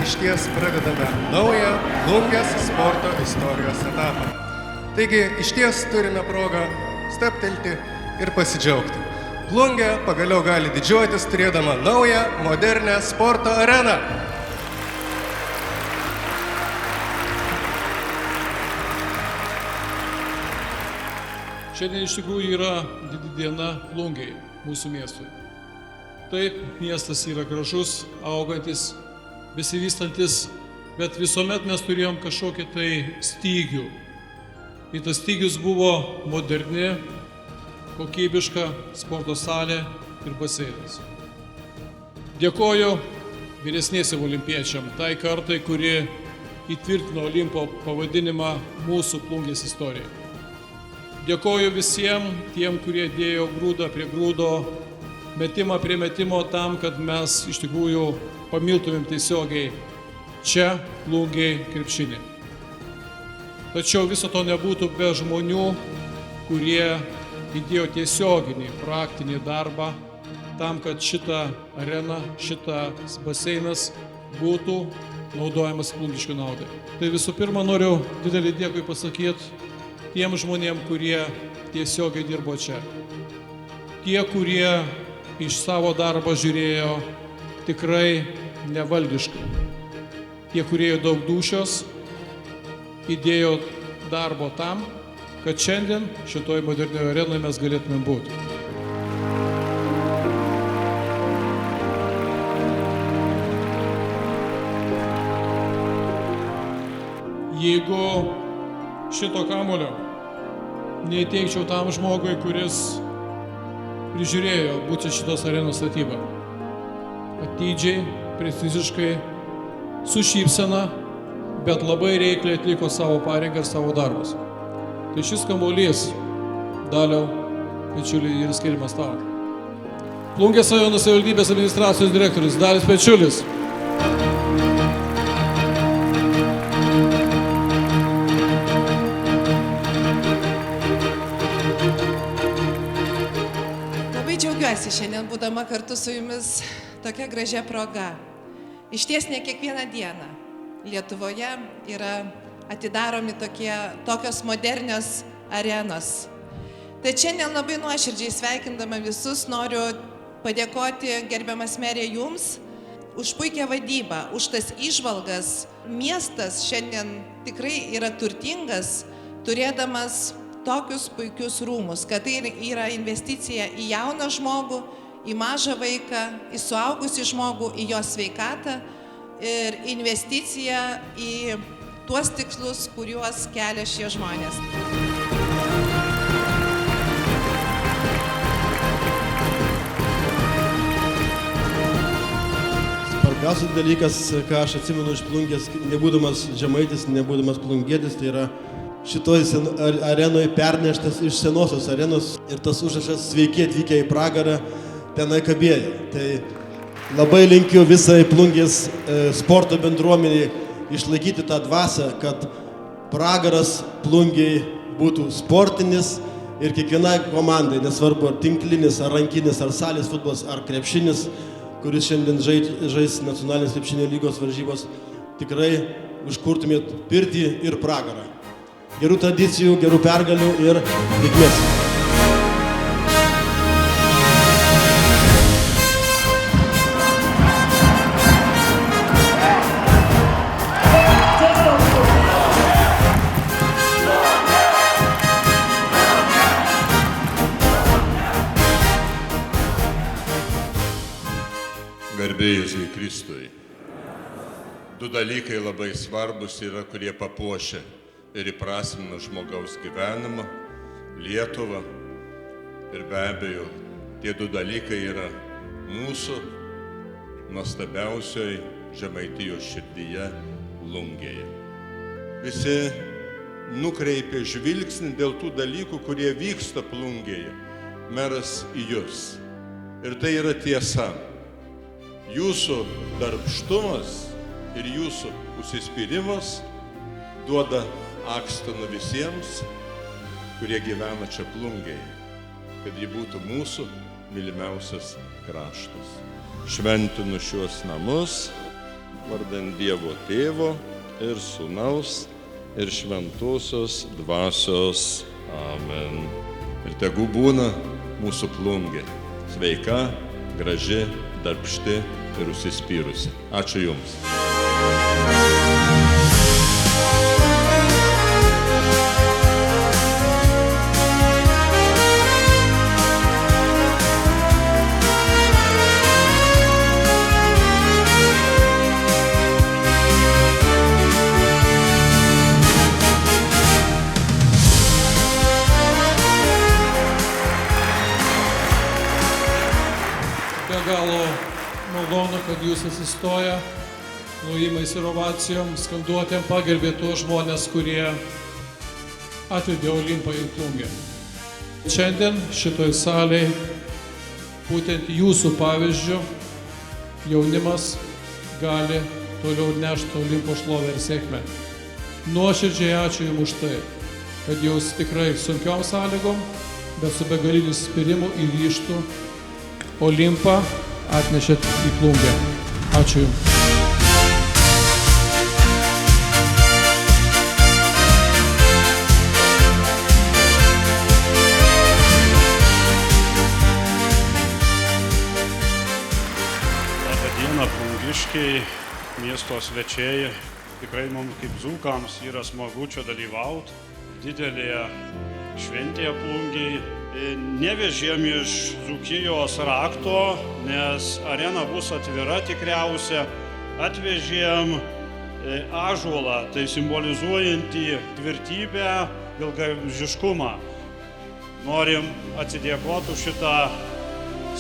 išties pradedame naują Plungės sporto istorijos etapą. Taigi išties turime progą stabtelti ir pasidžiaugti. Plungė pagaliau gali didžiuotis turėdama naują, modernę sporto areną. Šiandien iš tikrųjų yra didi diena Plungei, mūsų miestui. Taip, miestas yra gražus, augantis, besivystantis, bet visuomet mes turėjom kažkokį tai stygių. Ir tas stygius buvo moderni, kokybiška sporto salė ir baseinas. Dėkoju vyresniesiam olimpiečiam, tai kartai, kuri įtvirtino Olimpo pavadinimą mūsų Plungės istorijoje. Dėkoju visiems tiem, kurie dėjo grūdą prie grūdo, metimą prie metimo tam, kad mes iš tikrųjų pamiltumėm tiesiogiai čia Plungėj krepšinį. Tačiau viso to nebūtų be žmonių, kurie įdėjo tiesioginį praktinį darbą tam, kad šita arena, šitas baseinas būtų naudojamas plungiškių naudai. Tai visų pirma noriu didelį dėkui pasakyti tiem žmonėm, kurie tiesiogiai dirbo čia. Tie, kurie iš savo darbo žiūrėjo tikrai nevaldiškai. Tie, kurie daug dūšios, įdėjo darbo tam, kad šiandien šitoj modernioje arenoje mes galėtume būti. Jeigu šito kamulio neįteikčiau tam žmogui, kuris prižiūrėjo būtent šitos arenos statybą. Atidžiai, preciziškai, su šypsena, bet labai reikliai atliko savo pareigą ir savo darbus. Tai šis kamuolys, Daliau, Pečiuliui, ir skiriamas tau. Plungės rajono savivaldybės administracijos direktorius Dalius Pečiulis. Džiaugiuosi šiandien būdama kartu su jumis tokia gražia proga. Išties ne kiekvieną dieną Lietuvoje yra atidaromi tokios modernios arenos. Tai šiandien labai nuoširdžiai sveikindama visus noriu padėkoti, gerbiamas merė, jums už puikią vadybą, už tas įžvalgas. Miestas šiandien tikrai yra turtingas, turėdamas tokius puikius rūmus, kad tai yra investicija į jauną žmogų, į mažą vaiką, į suaugusį žmogų, į jo sveikatą ir investicija į tuos tikslus, kuriuos kelia šie žmonės. Svarbiausias dalykas, ką aš atsimenu iš Plungės, nebūdamas žemaitis, nebūdamas plungietis, tai yra šitoj arenoje perneštas iš senosios arenos ir tas užrašas "Sveiki atvykę į pragarą" tenai kabėjo. Tai labai linkiu visai Plungės sporto bendruomeniai išlaikyti tą dvasią, kad pragaras Plungėj būtų sportinis ir kiekvienai komandai, nesvarbu ar tinklinis, ar rankinis, ar salės futbolas, ar krepšinis, kuris šiandien žais nacionalinės krepšinio lygos varžybos, tikrai užkurtumėt pirtį ir pragarą. Gerų tradicijų, gerų pergalių ir sėkmės. Garbė Jėzui Kristui. Du dalykai labai svarbus yra, kurie papuošia ir įprasmina žmogaus gyvenimą, Lietuvą. Ir be abejo, tie du dalykai yra mūsų nuostabiausioj Žemaitijos širdyje Plungėje. Visi nukreipia žvilgsnį dėl tų dalykų, kurie vyksta Plungėje, meras į jūs. Ir tai yra tiesa. Jūsų darbštumas ir jūsų užsispyrimas duoda akstiną visiems, kurie gyvena čia Plungėje, kad ji būtų mūsų mylimiausias kraštas. Šventinu šiuos namus vardan Dievo Tėvo ir Sūnaus ir Šventosios Dvasios. Amen. Ir tegu būna mūsų plungė sveika, graži, darbšti ir užsispyrusi. Ačiū Jums. Be galo malonu, kad jūs atsistoję, plojimais ir ovacijom, skanduotėm pagerbė tuos žmonės, kurie atvedė Olimpą į Plungę. Šiandien šitoj salėje, būtent jūsų pavyzdžiu, jaunimas gali toliau nešti Olimpo šlovę ir sėkmę. Nuoširdžiai ačiū Jums už tai, kad Jūs tikrai sunkiom sąlygom, bet su begaliniu spirimu ir ryžtu Olimpą atnešėt į Plungę. Ačiū Jums. Labą dieną, plungiškiai, miesto svečiai. Tikrai mums kaip dzūkams yra smagu čia dalyvauti didelėje šventėje Plungiai. Nevežėm iš Dzūkijos rakto, nes arena bus atvira tikriausia. Atvežėm ąžuolą, tai simbolizuojantį tvirtybę, ilgaamžiškumą. Norim atsidėkoti už šitą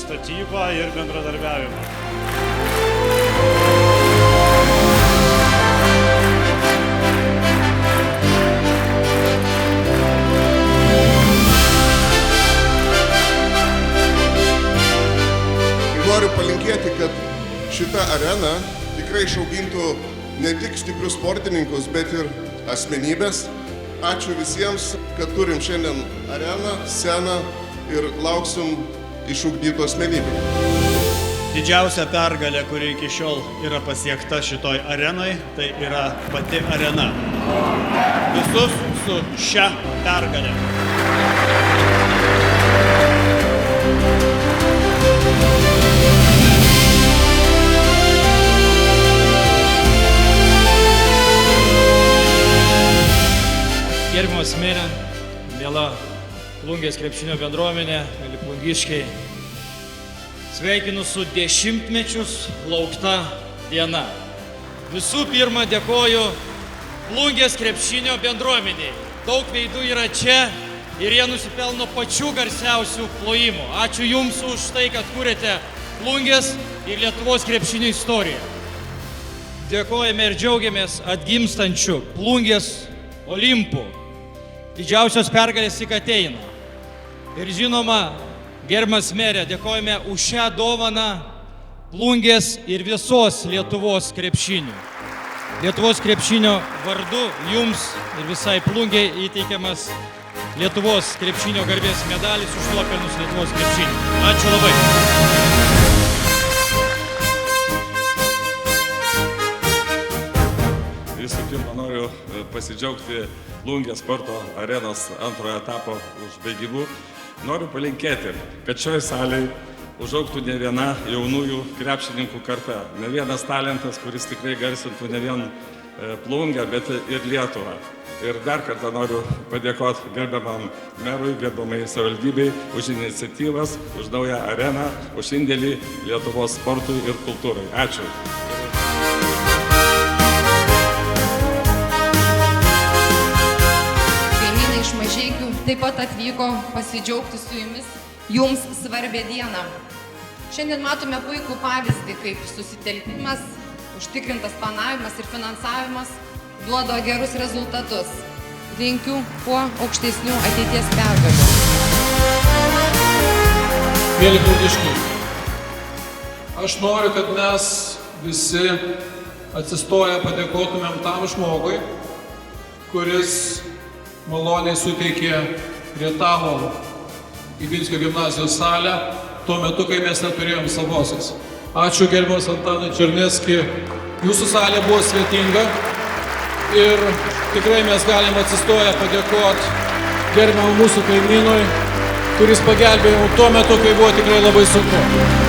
statybą ir bendradarbiavimą. Noriu palinkėti, kad šita arena tikrai išaugintų ne tik stiprius sportininkus, bet ir asmenybės. Ačiū visiems, kad turim šiandien areną, sceną ir lauksim išugdytų asmenybių. Didžiausia pergalė, kuri iki šiol yra pasiekta šitoj arenai, tai yra pati arena. Visus su šia pergalė. Gerbiamas merė, miela Plungės krepšinio bendruomenė, mieli plungiškiai, sveikinu su 10-mečius laukta diena. Visų pirma, dėkoju Plungės krepšinio bendruomeniai. Daug veidų yra čia ir jie nusipelno pačių garsiausių plojimų. Ačiū Jums už tai, kad kūrėte Plungės ir Lietuvos krepšinio istoriją. Dėkojame ir džiaugiamės atgimstančiu Plungės Olimpu. Didžiausios pergalės tik ateina. Ir žinoma, gerbiamas merė, dėkojame už šią dovaną Plungės ir visos Lietuvos krepšinių. Lietuvos krepšinio vardu Jums ir visai Plungei įteikiamas Lietuvos krepšinio garbės medalis už nuopelnus Lietuvos krepšinių. Ačiū labai. Visų pirma, noriu pasidžiaugti Plungės sporto arenos antrojo etapo užbaigimu. Noriu palinkėti, kad šioje salėje užaugtų ne viena jaunųjų krepšininkų karta, ne vienas talentas, kuris tikrai garsintų ne vien Plungę, bet ir Lietuvą. Ir dar kartą noriu padėkoti gerbiamam merui, gerbiamai savivaldybei už iniciatyvas, už naują areną, už indėlį Lietuvos sportui ir kultūrai. Ačiū. Iš Mažeikių taip pat atvyko pasidžiaugti su Jumis Jums svarbę dieną. Šiandien matome puikų pavyzdį, kaip susitelkimas, užtikrintas planavimas ir finansavimas duoda gerus rezultatus. Linkiu kuo aukštesnių ateities pergalių. Mėly plungiškiai, aš noriu, kad mes visi atsistoję padėkotumėm tam žmogui, kuris maloniai suteikė Rietavo Ibinskio gimnazijos salę tuo metu, kai mes neturėjom savosios. Ačiū gerbiamas Antanui Černecki Jūsų salė buvo svetinga ir tikrai mes galim atsistoję padėkoti gerbiamam mūsų kaimynui, kuris pagelbėjo tuo metu, kai buvo tikrai labai sunku.